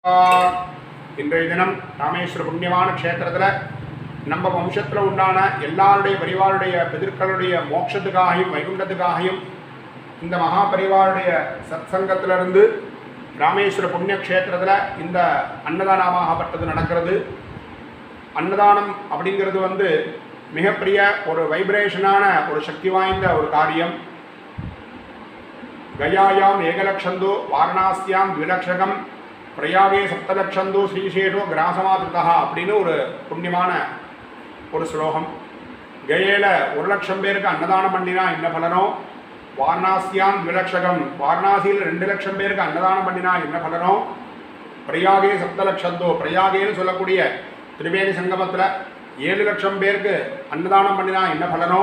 இன்றைய தினம் ராமேஸ்வர புண்ணியமான க்ஷேத்திரத்தில் நம்ம வம்சத்தில் உண்டான எல்லாருடைய பரிவாருடைய பிதர்களுடைய மோட்சத்துக்காகவும் வைகுண்டத்துக்காகவும் இந்த மகா பரிவாருடைய சத்சங்கத்திலிருந்து ராமேஸ்வர புண்ணிய க்ஷேத்திரத்தில் இந்த அன்னதானமாகப்பட்டது நடக்கிறது. அன்னதானம் அப்படிங்கிறது மிகப்பெரிய ஒரு வைப்ரேஷனான ஒரு சக்தி வாய்ந்த ஒரு காரியம். கயாயாம் ஏகலட்சந்தோ வாரணாசியாம் த்விலக்ஷகம் பிரயாகே சப்தலட்சந்தோ ஸ்ரீசேஷோ கிராசமாதிருதா அப்படின்னு ஒரு புண்ணியமான ஒரு ஸ்லோகம். கயேல 1,00,000 பேருக்கு அன்னதானம் பண்ணினா என்ன பலனோ, வாரணாசியாம் த்விலக்ஷகம் வாரணாசியில் 2,00,000 பேருக்கு அன்னதானம் பண்ணினா என்ன பலனோ, பிரயாகே சப்தலட்சந்தோ பிரயாகேன்னு சொல்லக்கூடிய திரிவேணி சங்கமத்தில் 7,00,000 பேருக்கு அன்னதானம் பண்ணினா என்ன பலனோ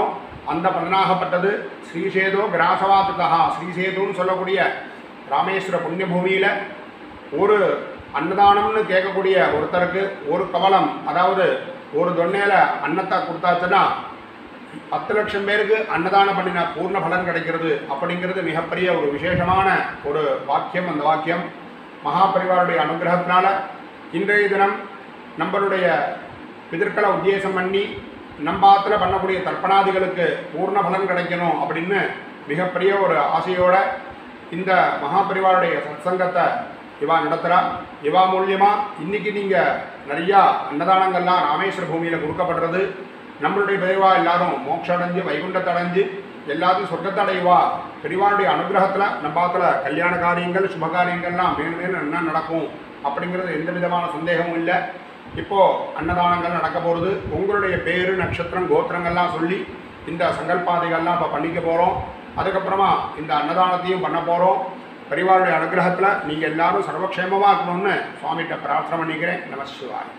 அந்த பலனாகப்பட்டது ஸ்ரீசேதோ கிராசவாதிருதா. ஸ்ரீசேதுன்னு சொல்லக்கூடிய ராமேஸ்வர புண்ணிய பூமியில் ஒரு அன்னதானம்னு கேட்கக்கூடிய ஒருத்தருக்கு ஒரு கவலம், அதாவது ஒரு தொன்னையில் அன்னத்தை கொடுத்தாச்சுன்னா 10,00,000 பேருக்கு அன்னதானம் பண்ணின பூர்ண பலன் கிடைக்கிறது. அப்படிங்கிறது மிகப்பெரிய ஒரு விசேஷமான ஒரு வாக்கியம். அந்த வாக்கியம் மகாபரிவாருடைய அனுகிரகத்தினால இன்றைய தினம் நம்மளுடைய பிதர்களை உத்தேசம் பண்ணி நம்பாத்தில் பண்ணக்கூடிய தர்ப்பணாதிகளுக்கு பூர்ண பலன் கிடைக்கணும் அப்படின்னு மிகப்பெரிய ஒரு ஆசையோட இந்த மகாபரிவாருடைய சத்சங்கத்தை இவா நடத்துகிறா. இவா மூலியமாக இன்றைக்கி நீங்கள் நிறையா அன்னதானங்கள்லாம் ராமேஸ்வர பூமியில் கொடுக்கப்படுறது. நம்மளுடைய பெரியவா எல்லாரும் மோட்சம் அடைஞ்சு வைகுண்டத்தை அடைஞ்சு எல்லாத்தையும் சொர்க்கத்தை அடைவா. பெரியவாருடைய அனுகிரகத்தில் நம்பாத்தில் கல்யாண காரியங்கள் சுபகாரியங்கள்லாம் மேலும் என்ன நடக்கும் அப்படிங்கிறது எந்த விதமான சந்தேகமும் இல்லை. இப்போது அன்னதானங்கள் நடக்க போகிறது. உங்களுடைய பேர் நட்சத்திரம் கோத்திரங்கள்லாம் சொல்லி இந்த சங்கல்பாதைகள்லாம் இப்போ பண்ணிக்க போகிறோம். அதுக்கப்புறமா இந்த அன்னதானத்தையும் பண்ண போகிறோம். பரிவாருடைய அனுகிரகத்தில் நீங்கள் எல்லாரும் சர்வக்ஷேமமாக இருக்கணும்னு சுவாமிகிட்ட பிரார்த்தனை பண்ணிக்கிறேன். நம சிவாய்.